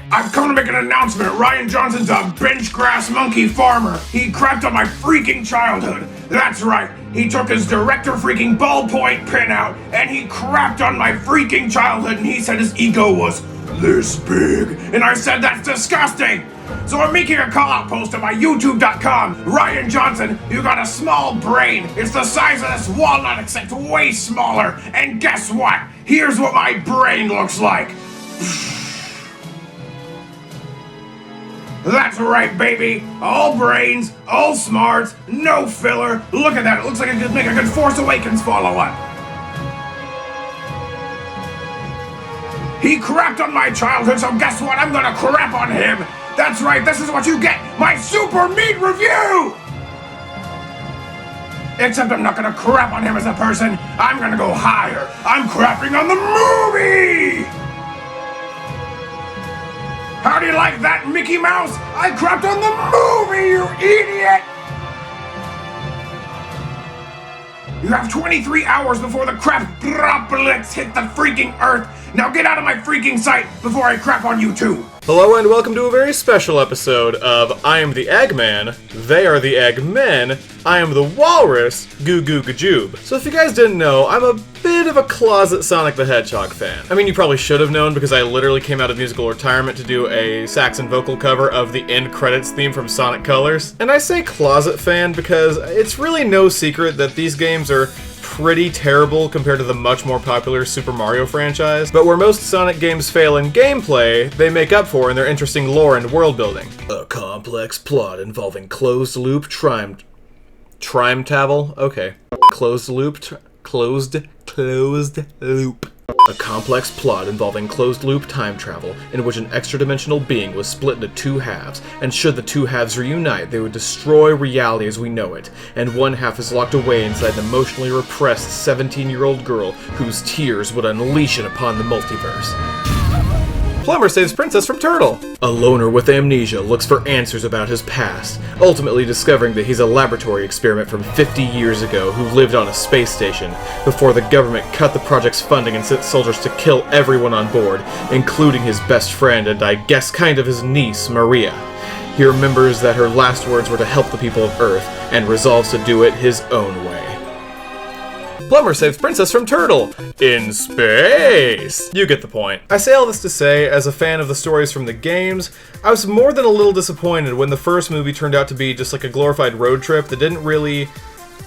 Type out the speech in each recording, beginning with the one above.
I've come to make an announcement. Ryan Johnson's a bench grass monkey farmer. He crapped on my freaking childhood. That's right. He took his director freaking ballpoint pen out and he crapped on my freaking childhood and he said his ego was this big. And I said that's disgusting. So I'm making a call-out post on my YouTube.com. Ryan Johnson, you got a small brain. It's the size of this walnut except way smaller. And guess what? Here's what my brain looks like. That's right, baby. All brains, all smarts, no filler. Look at that. It looks like it could make a good Force Awakens follow-up. He crapped on my childhood, so guess what? I'm gonna crap on him. That's right, this is what you get, my super meat review! Except I'm not gonna crap on him as a person, I'm gonna go higher. I'm crapping on the movie! How do you like that, Mickey Mouse? I crapped on the movie, you idiot! You have 23 hours before the crap droplets hit the freaking earth. Now get out of my freaking sight before I crap on you too. Hello and welcome to a very special episode of I am the Eggman, they are the Eggmen, I am the Walrus, Goo Goo Gajoob. So if you guys didn't know, I'm a bit of a closet Sonic the Hedgehog fan. I mean, you probably should have known because I literally came out of musical retirement to do a Saxon vocal cover of the end credits theme from Sonic Colors. And I say closet fan because it's really no secret that these games are pretty terrible compared to the much more popular Super Mario franchise, but where most Sonic games fail in gameplay, they make up for in their interesting lore and world building. A complex plot involving closed-loop time travel? Okay. Closed loop. A complex plot involving closed-loop time travel in which an extra-dimensional being was split into two halves, and should the two halves reunite, they would destroy reality as we know it, and one half is locked away inside an emotionally repressed 17-year-old girl whose tears would unleash it upon the multiverse. Plumber saves Princess from Turtle. A loner with amnesia looks for answers about his past, ultimately discovering that he's a laboratory experiment from 50 years ago who lived on a space station before the government cut the project's funding and sent soldiers to kill everyone on board, including his best friend and I guess kind of his niece, Maria. He remembers that her last words were to help the people of Earth and resolves to do it his own way. Plumber saves Princess from Turtle. In space! You get the point. I say all this to say, as a fan of the stories from the games, I was more than a little disappointed when the first movie turned out to be just like a glorified road trip that didn't really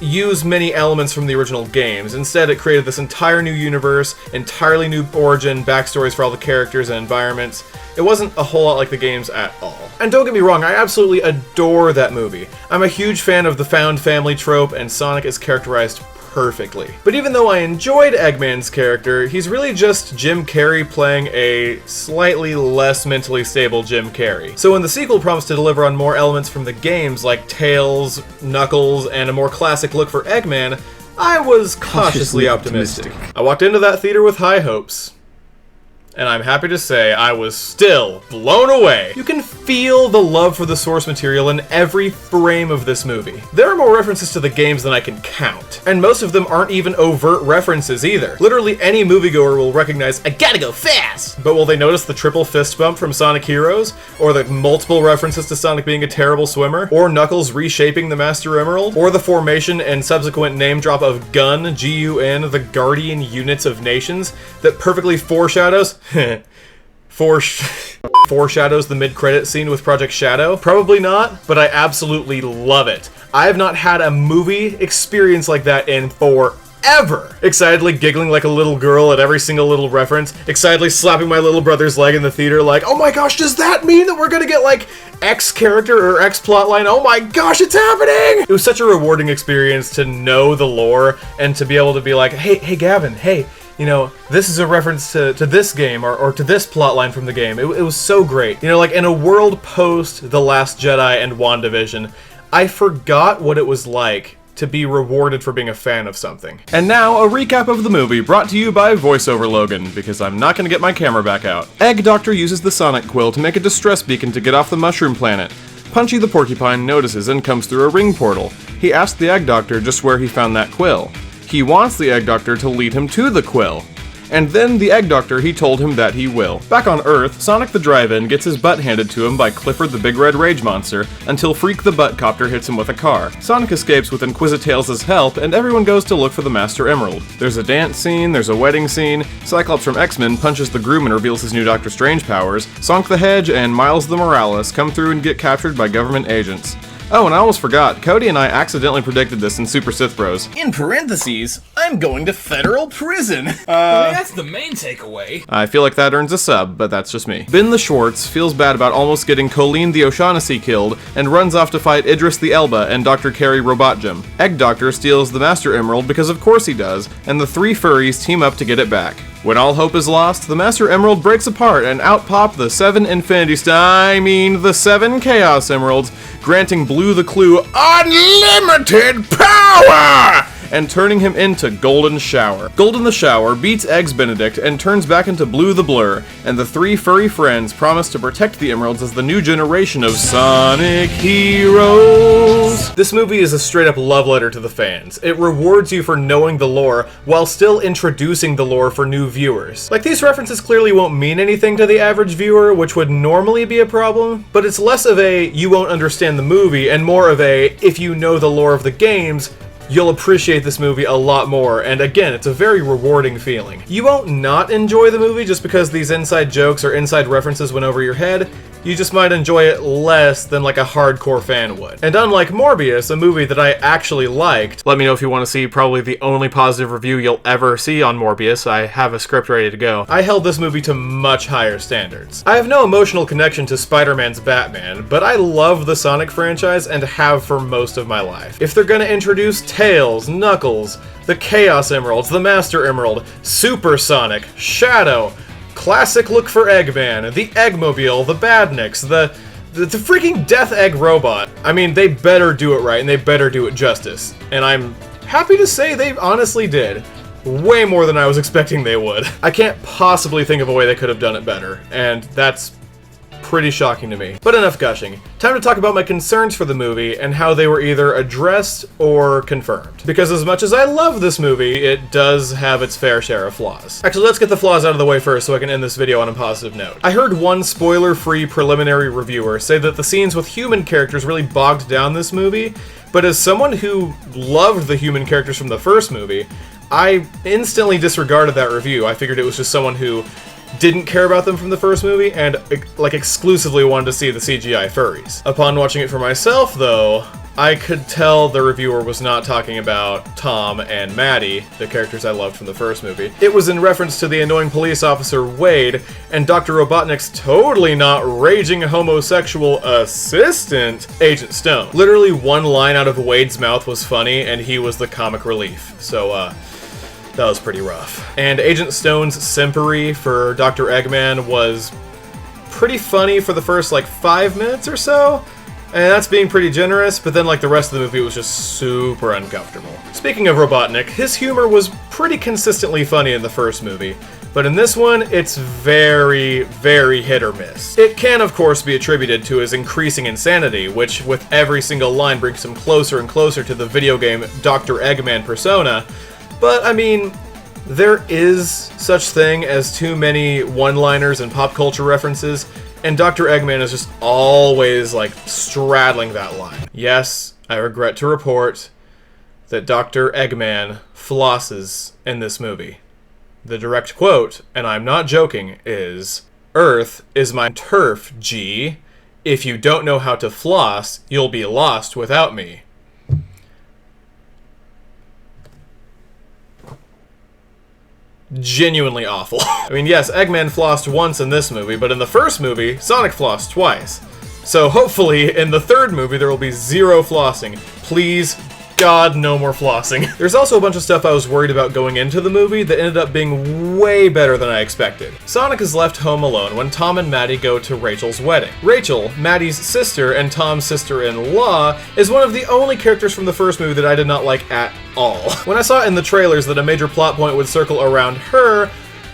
use many elements from the original games. Instead, it created this entire new universe, entirely new origin, backstories for all the characters and environments. It wasn't a whole lot like the games at all. And don't get me wrong, I absolutely adore that movie. I'm a huge fan of the found family trope, and Sonic is characterized perfectly. But even though I enjoyed Eggman's character, he's really just Jim Carrey playing a slightly less mentally stable Jim Carrey. So when the sequel promised to deliver on more elements from the games like Tails, Knuckles, and a more classic look for Eggman, I was cautiously optimistic. I walked into that theater with high hopes. And I'm happy to say I was still blown away. You can feel the love for the source material in every frame of this movie. There are more references to the games than I can count, and most of them aren't even overt references either. Literally any moviegoer will recognize, I gotta go fast! But will they notice the triple fist bump from Sonic Heroes? Or the multiple references to Sonic being a terrible swimmer? Or Knuckles reshaping the Master Emerald? Or the formation and subsequent name drop of GUN, G-U-N, the Guardian Units of Nations, that perfectly foreshadows foreshadows the mid-credit scene with Project Shadow? Probably not, but I absolutely love it. I have not had a movie experience like that in forever. Excitedly giggling like a little girl at every single little reference, excitedly slapping my little brother's leg in the theater like, oh my gosh, does that mean that we're gonna get like X character or X plotline? Oh my gosh, it's happening! It was such a rewarding experience to know the lore and to be able to be like, hey Gavin, hey, you know, this is a reference to this game or to this plotline from the game. It was so great. You know, like in a world post The Last Jedi and WandaVision, I forgot what it was like to be rewarded for being a fan of something. And now, a recap of the movie brought to you by VoiceOver Logan, because I'm not gonna get my camera back out. Egg Doctor uses the Sonic Quill to make a distress beacon to get off the Mushroom Planet. Punchy the Porcupine notices and comes through a ring portal. He asks the Egg Doctor just where he found that quill. He wants the Egg Doctor to lead him to the quill. and then the Egg Doctor, he told him that he will. Back on Earth, Sonic the Drive-In gets his butt handed to him by Clifford the Big Red Rage Monster until Freak the Butt Copter hits him with a car. Sonic escapes with Inquisitails' help, and everyone goes to look for the Master Emerald. There's a dance scene, there's a wedding scene, Cyclops from X-Men punches the groom and reveals his new Doctor Strange powers, Sonic the Hedge and Miles the Morales come through and get captured by government agents. Oh, and I almost forgot, Cody and I accidentally predicted this in Super Sith Bros. In parentheses, I'm going to federal prison. That's the main takeaway. I feel like that earns a sub, but that's just me. Ben the Schwartz feels bad about almost getting Colleen the O'Shaughnessy killed and runs off to fight Idris the Elba and Dr. Carey Robotgem. Egg Doctor steals the Master Emerald because of course he does, and the three furries team up to get it back. When all hope is lost, the Master Emerald breaks apart and out pop the 7 the 7 Chaos Emeralds, granting Blue the Clue unlimited power! And turning him into Golden Shower. Golden the Shower beats Eggs Benedict and turns back into Blue the Blur, and the three furry friends promise to protect the emeralds as the new generation of Sonic heroes. This movie is a straight-up love letter to the fans. It rewards you for knowing the lore, while still introducing the lore for new viewers. Like, these references clearly won't mean anything to the average viewer, which would normally be a problem, but it's less of a, you won't understand the movie, and more of a, if you know the lore of the games, you'll appreciate this movie a lot more, and again, it's a very rewarding feeling. You won't not enjoy the movie just because these inside jokes or inside references went over your head. You just might enjoy it less than like a hardcore fan would. And unlike Morbius, a movie that I actually liked, let me know if you want to see probably the only positive review you'll ever see on Morbius. I have a script ready to go. I held this movie to much higher standards. I have no emotional connection to Spider-Man's Batman, but I love the Sonic franchise and have for most of my life. If they're gonna introduce Tails, Knuckles, the Chaos Emeralds, the Master Emerald, Super Sonic, Shadow, classic look for Eggman, the Eggmobile, the Badniks, the freaking Death Egg robot. I mean, they better do it right, and they better do it justice. And I'm happy to say they honestly did. Way more than I was expecting they would. I can't possibly think of a way they could have done it better, and that's pretty shocking to me. But enough gushing. Time to talk about my concerns for the movie and how they were either addressed or confirmed. Because as much as I love this movie, it does have its fair share of flaws. Actually, let's get the flaws out of the way first so I can end this video on a positive note. I heard one spoiler-free preliminary reviewer say that the scenes with human characters really bogged down this movie, but as someone who loved the human characters from the first movie, I instantly disregarded that review. I figured it was just someone who didn't care about them from the first movie and like exclusively wanted to see the CGI furries. Upon watching it for myself though, I could tell the reviewer was not talking about Tom and Maddie, the characters I loved from the first movie. It was in reference to the annoying police officer Wade and Dr. Robotnik's totally not raging homosexual assistant, Agent Stone. Literally one line out of Wade's mouth was funny and he was the comic relief. So that was pretty rough. And Agent Stone's simpery for Dr. Eggman was pretty funny for the first like 5 minutes or so, and that's being pretty generous, but then like the rest of the movie was just super uncomfortable. Speaking of Robotnik, his humor was pretty consistently funny in the first movie, but in this one, it's very, very hit or miss. It can, of course, be attributed to his increasing insanity, which with every single line brings him closer and closer to the video game Dr. Eggman persona. But, I mean, there is such thing as too many one-liners and pop culture references, and Dr. Eggman is just always, like, straddling that line. Yes, I regret to report that Dr. Eggman flosses in this movie. The direct quote, and I'm not joking, is, "Earth is my turf, G. If you don't know how to floss, you'll be lost without me." Genuinely awful. I mean, yes, Eggman flossed once in this movie, but in the first movie, Sonic flossed twice. So hopefully, in the third movie, there will be zero flossing. Please, God, no more flossing. There's also a bunch of stuff I was worried about going into the movie that ended up being way better than I expected. Sonic is left home alone when Tom and Maddie go to Rachel's wedding. Rachel, Maddie's sister and Tom's sister-in-law, is one of the only characters from the first movie that I did not like at all. When I saw in the trailers that a major plot point would circle around her,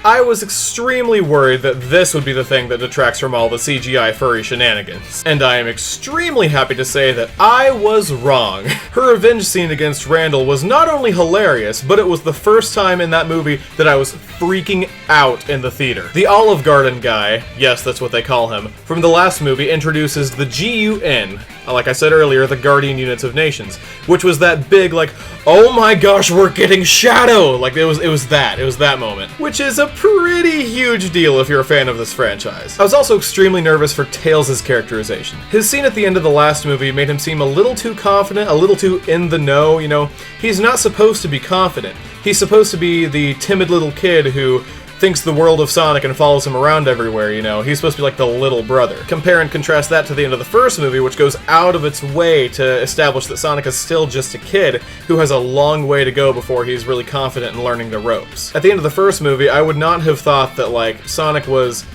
I was extremely worried that this would be the thing that detracts from all the CGI furry shenanigans. And I am extremely happy to say that I was wrong. Her revenge scene against Randall was not only hilarious, but it was the first time in that movie that I was freaking out in the theater. The Olive Garden guy, yes, that's what they call him, from the last movie introduces the GUN, like I said earlier, the Guardian Units of Nations, which was that big, like, oh my gosh, we're getting Shadow! Like, it was that moment. Which is a pretty huge deal if you're a fan of this franchise. I was also extremely nervous for Tails' characterization. His scene at the end of the last movie made him seem a little too confident, a little too in the know, you know? He's not supposed to be confident. He's supposed to be the timid little kid who thinks the world of Sonic and follows him around everywhere, you know? He's supposed to be like the little brother. Compare and contrast that to the end of the first movie, which goes out of its way to establish that Sonic is still just a kid who has a long way to go before he's really confident in learning the ropes. At the end of the first movie, I would not have thought that, like, Sonic was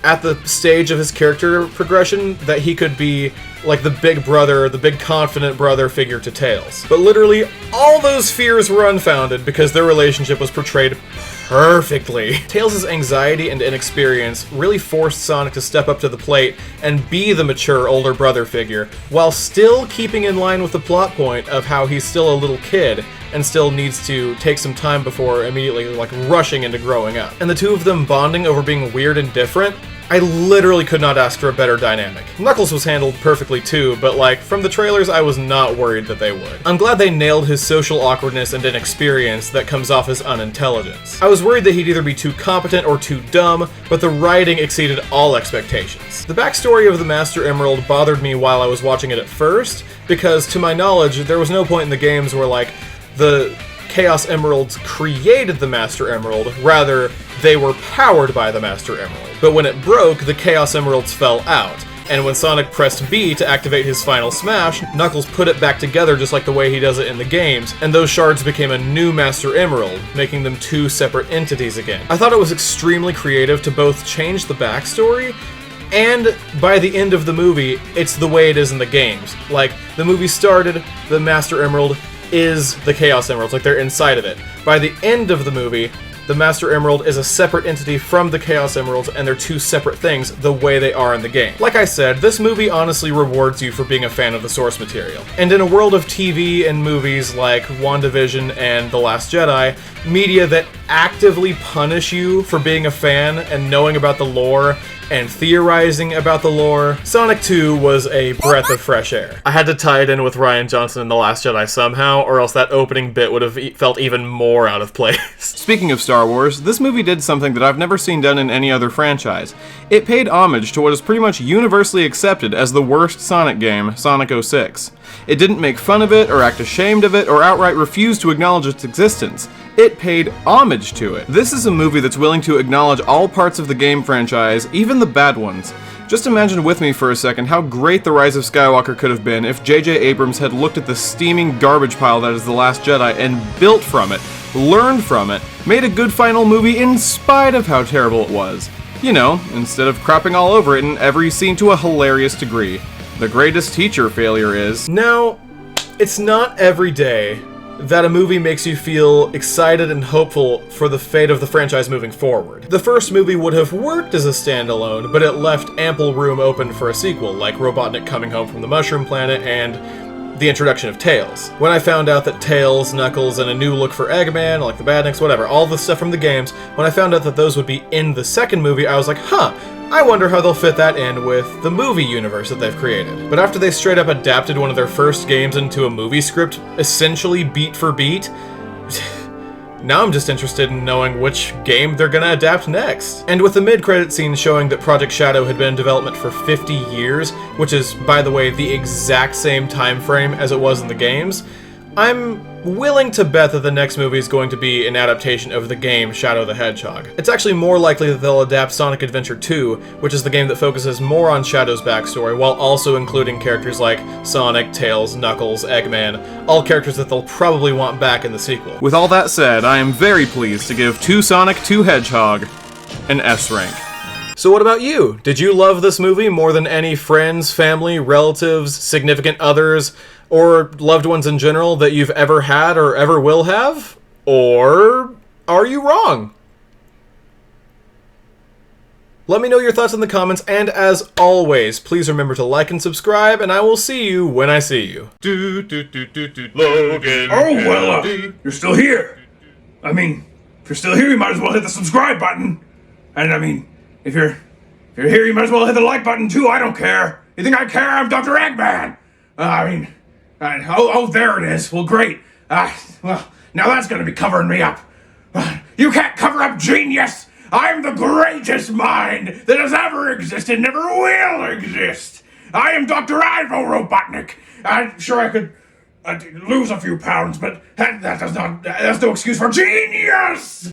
at the stage of his character progression that he could be like the big brother, the big confident brother figure to Tails. But literally, all those fears were unfounded because their relationship was portrayed perfectly. Tails' anxiety and inexperience really forced Sonic to step up to the plate and be the mature older brother figure, while still keeping in line with the plot point of how he's still a little kid and still needs to take some time before immediately, like, rushing into growing up. And the two of them bonding over being weird and different, I literally could not ask for a better dynamic. Knuckles was handled perfectly too, but like, from the trailers I was not worried that they would. I'm glad they nailed his social awkwardness and inexperience that comes off as unintelligence. I was worried that he'd either be too competent or too dumb, but the writing exceeded all expectations. The backstory of the Master Emerald bothered me while I was watching it at first, because to my knowledge, there was no point in the games where like, the Chaos Emeralds created the Master Emerald, rather, they were powered by the Master Emerald. But when it broke, the Chaos Emeralds fell out, and when Sonic pressed B to activate his final smash, Knuckles put it back together just like the way he does it in the games, and those shards became a new Master Emerald, making them two separate entities again. I thought it was extremely creative to both change the backstory, and by the end of the movie, it's the way it is in the games. Like, the movie started, the Master Emerald is the Chaos Emeralds, like they're inside of it. By the end of the movie, the Master Emerald is a separate entity from the Chaos Emeralds, and they're two separate things the way they are in the game. Like I said, this movie honestly rewards you for being a fan of the source material. And in a world of TV and movies like WandaVision and The Last Jedi, media that actively punish you for being a fan and knowing about the lore and theorizing about the lore, Sonic 2 was a breath of fresh air. I had to tie it in with Rian Johnson in The Last Jedi somehow, or else that opening bit would have felt even more out of place. Speaking of Star Wars, this movie did something that I've never seen done in any other franchise. It paid homage to what is pretty much universally accepted as the worst Sonic game, Sonic 06. It didn't make fun of it, or act ashamed of it, or outright refuse to acknowledge its existence. It paid homage to it. This is a movie that's willing to acknowledge all parts of the game franchise, even the bad ones. Just imagine with me for a second how great The Rise of Skywalker could have been if J.J. Abrams had looked at the steaming garbage pile that is The Last Jedi and built from it, learned from it, made a good final movie in spite of how terrible it was. You know, instead of crapping all over it in every scene to a hilarious degree. The greatest teacher failure is... Now, it's not every day that a movie makes you feel excited and hopeful for the fate of the franchise moving forward. The first movie would have worked as a standalone, but it left ample room open for a sequel, like Robotnik coming home from the Mushroom Planet and the introduction of Tails. When I found out that Tails, Knuckles, and a new look for Eggman, like the Badniks, whatever, all the stuff from the games, when I found out that those would be in the second movie, I was like, huh, I wonder how they'll fit that in with the movie universe that they've created. But after they straight up adapted one of their first games into a movie script, essentially beat for beat, now I'm just interested in knowing which game they're gonna adapt next. And with the mid-credit scene showing that Project Shadow had been in development for 50 years, which is, by the way, the exact same time frame as it was in the games, I'm willing to bet that the next movie is going to be an adaptation of the game Shadow the Hedgehog. It's actually more likely that they'll adapt Sonic Adventure 2, which is the game that focuses more on Shadow's backstory, while also including characters like Sonic, Tails, Knuckles, Eggman, all characters that they'll probably want back in the sequel. With all that said, I am very pleased to give 2 Sonic, 2 Hedgehog an S rank. So what about you? Did you love this movie more than any friends, family, relatives, significant others, or loved ones in general that you've ever had or ever will have? Or are you wrong? Let me know your thoughts in the comments, and as always, please remember to like and subscribe, and I will see you when I see you. Logan. Oh, well, you're still here. I mean, if you're still here, you might as well hit the subscribe button. And I mean, if you're here, you might as well hit the like button too. I don't care. You think I care? I'm Dr. Eggman. There it is. Well, great. Well, now that's gonna be covering me up. You can't cover up genius. I'm the greatest mind that has ever existed, never will exist. I am Dr. Ivo Robotnik. I'm sure I could lose a few pounds, but that's no excuse for genius.